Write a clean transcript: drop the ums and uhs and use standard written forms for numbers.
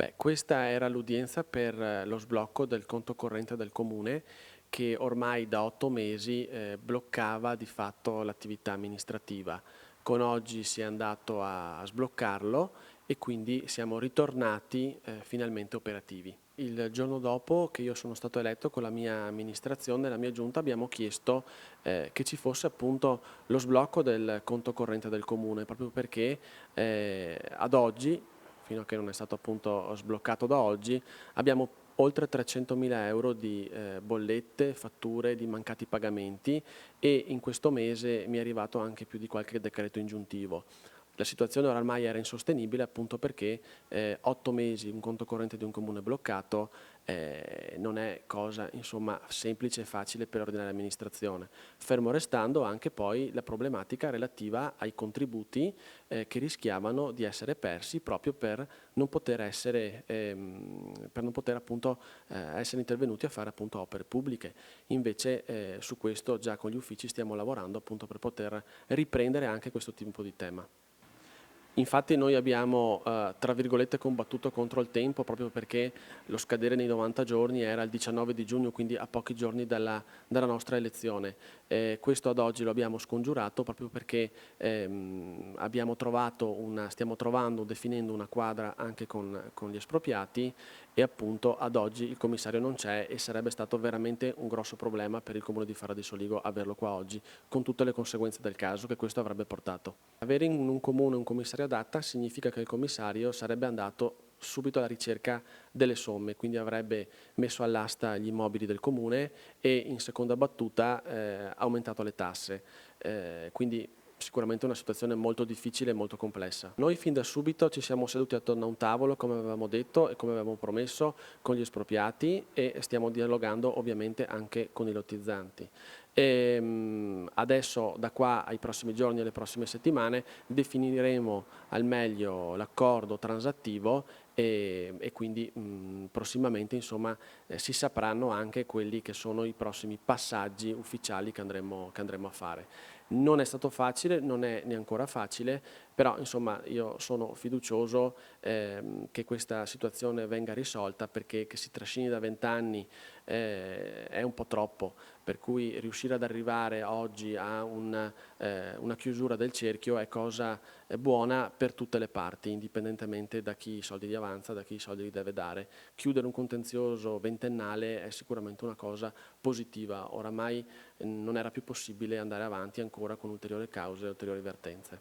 Beh, questa era l'udienza per lo sblocco del conto corrente del comune che ormai da 8 mesi bloccava di fatto l'attività amministrativa. Con oggi si è andato a sbloccarlo e quindi siamo ritornati finalmente operativi. Il giorno dopo che io sono stato eletto con la mia amministrazione, la mia giunta, abbiamo chiesto che ci fosse appunto lo sblocco del conto corrente del comune, proprio perché ad oggi, fino a che non è stato appunto sbloccato da oggi, abbiamo oltre 300.000 euro di bollette, fatture, di mancati pagamenti e in questo mese mi è arrivato anche più di qualche decreto ingiuntivo. La situazione ormai era insostenibile appunto perché 8 mesi un conto corrente di un comune bloccato non è cosa insomma semplice e facile per l'ordinaria amministrazione, fermo restando anche poi la problematica relativa ai contributi che rischiavano di essere persi proprio per non poter essere, per non poter appunto essere intervenuti a fare appunto opere pubbliche. Invece su questo già con gli uffici stiamo lavorando appunto per poter riprendere anche questo tipo di tema. Infatti noi abbiamo, tra virgolette, combattuto contro il tempo proprio perché lo scadere nei 90 giorni era il 19 di giugno, quindi a pochi giorni dalla nostra elezione. Questo ad oggi lo abbiamo scongiurato proprio perché stiamo trovando, definendo una quadra anche con gli espropriati e appunto ad oggi il commissario non c'è e sarebbe stato veramente un grosso problema per il comune di Fara di Soligo averlo qua oggi, con tutte le conseguenze del caso che questo avrebbe portato. Avere in un comune un commissario ad acta significa che il commissario sarebbe andato subito alla ricerca delle somme, quindi avrebbe messo all'asta gli immobili del comune e in seconda battuta aumentato le tasse. Quindi sicuramente una situazione molto difficile e molto complessa. Noi fin da subito ci siamo seduti attorno a un tavolo, come avevamo detto e come avevamo promesso, con gli espropriati e stiamo dialogando ovviamente anche con i lottizzanti. Adesso da qua ai prossimi giorni, alle prossime settimane, definiremo al meglio l'accordo transattivo e quindi prossimamente insomma, si sapranno anche quelli che sono i prossimi passaggi ufficiali che andremo a fare. Non è stato facile, non è neanche ancora facile, però insomma io sono fiducioso che questa situazione venga risolta perché che si trascini da 20 anni è un po' troppo, per cui riuscire ad arrivare oggi a una chiusura del cerchio è cosa buona per tutte le parti, indipendentemente da chi i soldi li avanza, da chi i soldi li deve dare. Chiudere un contenzioso ventennale è sicuramente una cosa positiva, oramai non era più possibile andare avanti ancora con ulteriori cause e ulteriori vertenze.